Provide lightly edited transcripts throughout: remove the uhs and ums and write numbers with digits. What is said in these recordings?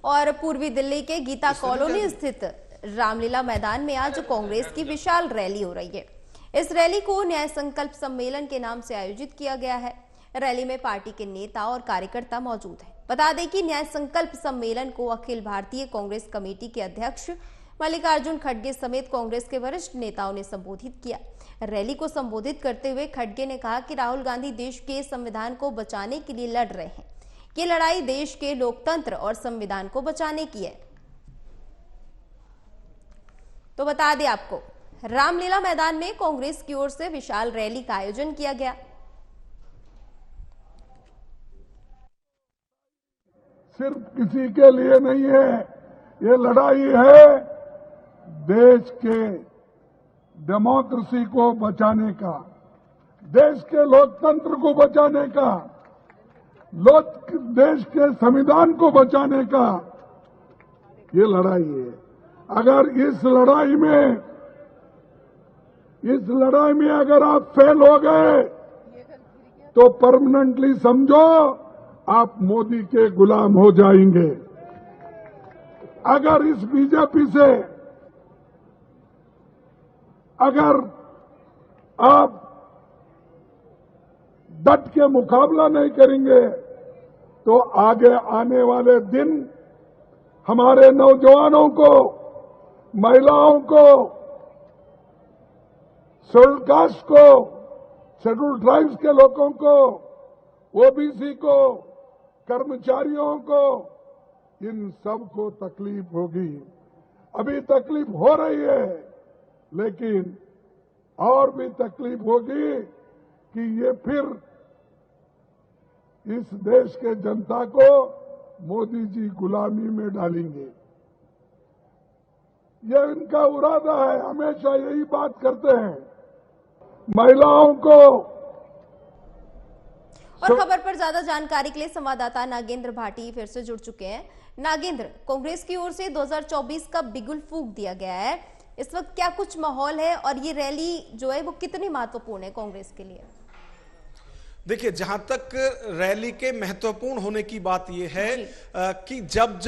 और पूर्वी दिल्ली के गीता कॉलोनी स्थित रामलीला मैदान में आज कांग्रेस की विशाल रैली हो रही है। इस रैली को न्याय संकल्प सम्मेलन के नाम से आयोजित किया गया है। रैली में पार्टी के नेता और कार्यकर्ता मौजूद हैं। बता दें कि न्याय संकल्प सम्मेलन को अखिल भारतीय कांग्रेस कमेटी के अध्यक्ष मल्लिकार्जुन खड़गे समेत कांग्रेस के वरिष्ठ नेताओं ने संबोधित किया। रैली को संबोधित करते हुए खड़गे ने कहा कि राहुल गांधी देश के संविधान को बचाने के लिए लड़ रहे हैं। ये लड़ाई देश के लोकतंत्र और संविधान को बचाने की है। तो बता दें आपको, रामलीला मैदान में कांग्रेस की ओर से विशाल रैली का आयोजन किया गया। सिर्फ किसी के लिए नहीं है, ये लड़ाई है देश के डेमोक्रेसी को बचाने का, देश के लोकतंत्र को बचाने का, देश के संविधान को बचाने का ये लड़ाई है। अगर इस लड़ाई में अगर आप फेल हो गए तो परमानेंटली समझो आप मोदी के गुलाम हो जाएंगे। अगर इस बीजेपी से अगर आप डट के मुकाबला नहीं करेंगे तो आगे आने वाले दिन हमारे नौजवानों को, महिलाओं को, शेड्यूल कास्ट को, शेड्यूल ट्राइब्स के लोगों को, ओबीसी को, कर्मचारियों को, इन सब को तकलीफ होगी। अभी तकलीफ हो रही है, लेकिन और भी तकलीफ होगी कि ये फिर इस देश के जनता को मोदी जी गुलामी में डालेंगे। ये इनका इरादा है, हमेशा यही बात करते हैं। महिलाओं को और खबर पर ज्यादा जानकारी के लिए संवाददाता नागेंद्र भाटी फिर से जुड़ चुके हैं। नागेंद्र, कांग्रेस की ओर से 2024 का बिगुल फूंक दिया गया है। इस वक्त क्या कुछ माहौल है और ये रैली जो है वो कितनी महत्वपूर्ण है कांग्रेस के लिए? देखिए, जहां तक रैली के महत्वपूर्ण होने की बात यह है कि जब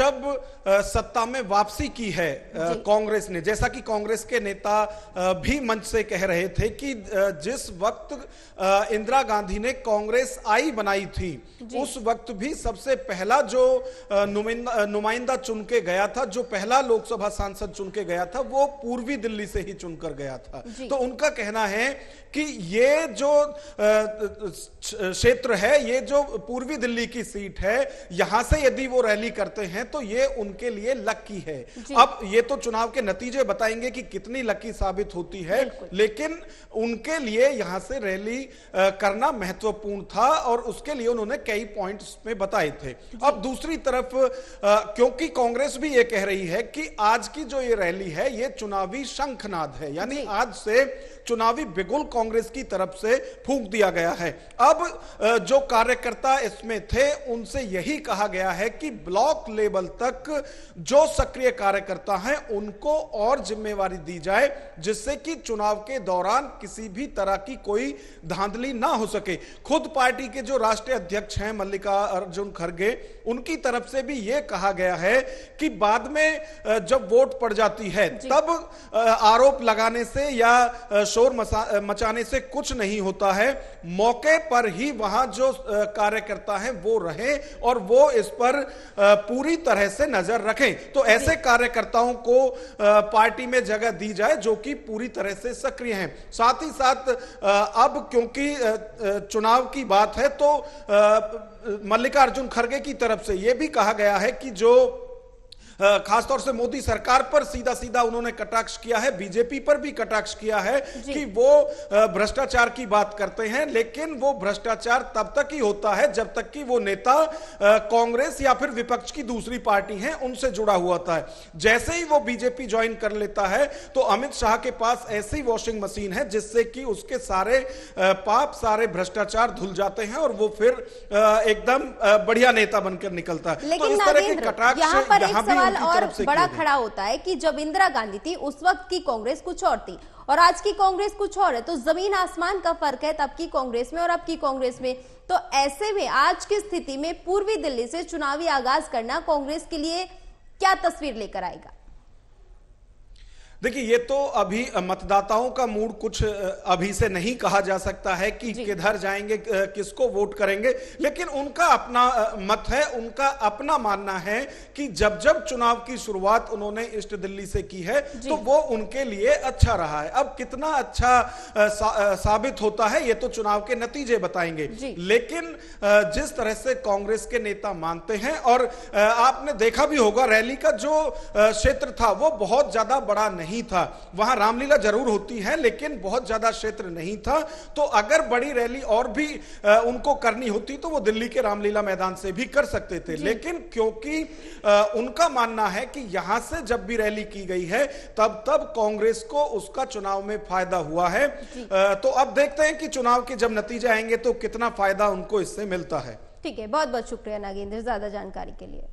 सत्ता में वापसी की है कांग्रेस ने, जैसा कि कांग्रेस के नेता भी मंच से कह रहे थे कि जिस वक्त इंदिरा गांधी ने कांग्रेस आई बनाई थी, उस वक्त भी सबसे पहला जो नुमाइंदा चुन के गया था, जो पहला लोकसभा सांसद चुन के गया था, वो पूर्वी दिल्ली से ही चुनकर गया था। तो उनका कहना है कि ये जो क्षेत्र है, ये जो पूर्वी दिल्ली की सीट है, यहां से यदि वो रैली करते हैं तो ये उनके लिए लकी है। अब ये तो चुनाव के नतीजे बताएंगे कि कितनी लकी साबित होती है, लेकिन उनके लिए यहां से रैली करना महत्वपूर्ण था और उसके लिए उन्होंने कई पॉइंट्स में बताए थे। अब दूसरी तरफ क्योंकि कांग्रेस भी ये कह रही है कि आज की जो ये रैली है ये चुनावी शंखनाद है, यानी आज से चुनावी बिगुल कांग्रेस की तरफ से फूंक दिया गया है। अब जो कार्यकर्ता इसमें थे उनसे यही कहा गया है कि ब्लॉक लेवल तक जो सक्रिय कार्यकर्ता हैं उनको और जिम्मेवारी दी जाए, जिससे कि चुनाव के दौरान किसी भी तरह की कोई धांधली ना हो सके। खुद पार्टी के जो राष्ट्रीय अध्यक्ष हैं मल्लिकार्जुन खड़गे, उनकी तरफ से भी यह कहा गया है कि बाद में जब वोट पड़ जाती है तब आरोप लगाने से या शोर मचाने से कुछ नहीं होता है। मौके पर ही वहां जो कार्यकर्ता हैं वो रहें और वो इस पर पूरी तरह से नजर रखें। तो ऐसे कार्यकर्ताओं को पार्टी में जगह दी जाए जो कि पूरी तरह से सक्रिय हैं। साथ ही साथ अब क्योंकि चुनाव की बात है तो मल्लिकार्जुन खड़गे की तरफ से यह भी कहा गया है कि जो खासतौर से मोदी सरकार पर सीधा सीधा उन्होंने कटाक्ष किया है, बीजेपी पर भी कटाक्ष किया है कि वो भ्रष्टाचार की बात करते हैं, लेकिन वो भ्रष्टाचार तब तक ही होता है जब तक कि वो नेता कांग्रेस या फिर विपक्ष की दूसरी पार्टी है उनसे जुड़ा हुआ होता है। जैसे ही वो बीजेपी ज्वाइन कर लेता है तो अमित शाह के पास ऐसी वॉशिंग मशीन है जिससे कि उसके सारे पाप, सारे भ्रष्टाचार धुल जाते हैं और वो फिर एकदम बढ़िया नेता बनकर निकलता है। तो इस तरह के कटाक्ष यहां पर और बड़ा खड़ा होता है कि जब इंदिरा गांधी थी उस वक्त की कांग्रेस कुछ और थी और आज की कांग्रेस कुछ और है। तो जमीन आसमान का फर्क है तब की कांग्रेस में और अब की कांग्रेस में। तो ऐसे में आज की स्थिति में पूर्वी दिल्ली से चुनावी आगाज करना कांग्रेस के लिए क्या तस्वीर लेकर आएगा? देखिए, ये तो अभी मतदाताओं का मूड कुछ अभी से नहीं कहा जा सकता है कि किधर जाएंगे, किसको वोट करेंगे, लेकिन उनका अपना मत है, उनका अपना मानना है कि जब जब चुनाव की शुरुआत उन्होंने ईस्ट दिल्ली से की है तो वो उनके लिए अच्छा रहा है। अब कितना अच्छा साबित होता है ये तो चुनाव के नतीजे बताएंगे, लेकिन जिस तरह से कांग्रेस के नेता मानते हैं, और आपने देखा भी होगा रैली का जो क्षेत्र था वो बहुत ज्यादा बड़ा नहीं था, वहां रामलीला जरूर होती है लेकिन बहुत ज्यादा क्षेत्र नहीं था। तो अगर बड़ी रैली और भी उनको करनी होती तो वो दिल्ली के रामलीला मैदान से भी कर सकते थे, लेकिन क्योंकि उनका मानना है कि यहां से जब भी रैली की गई है तब तब कांग्रेस को उसका चुनाव में फायदा हुआ है। तो अब देखते हैं कि चुनाव के जब नतीजे आएंगे तो कितना फायदा उनको इससे मिलता है। ठीक है, बहुत बहुत शुक्रिया नागेंद्र ज्यादा जानकारी के लिए।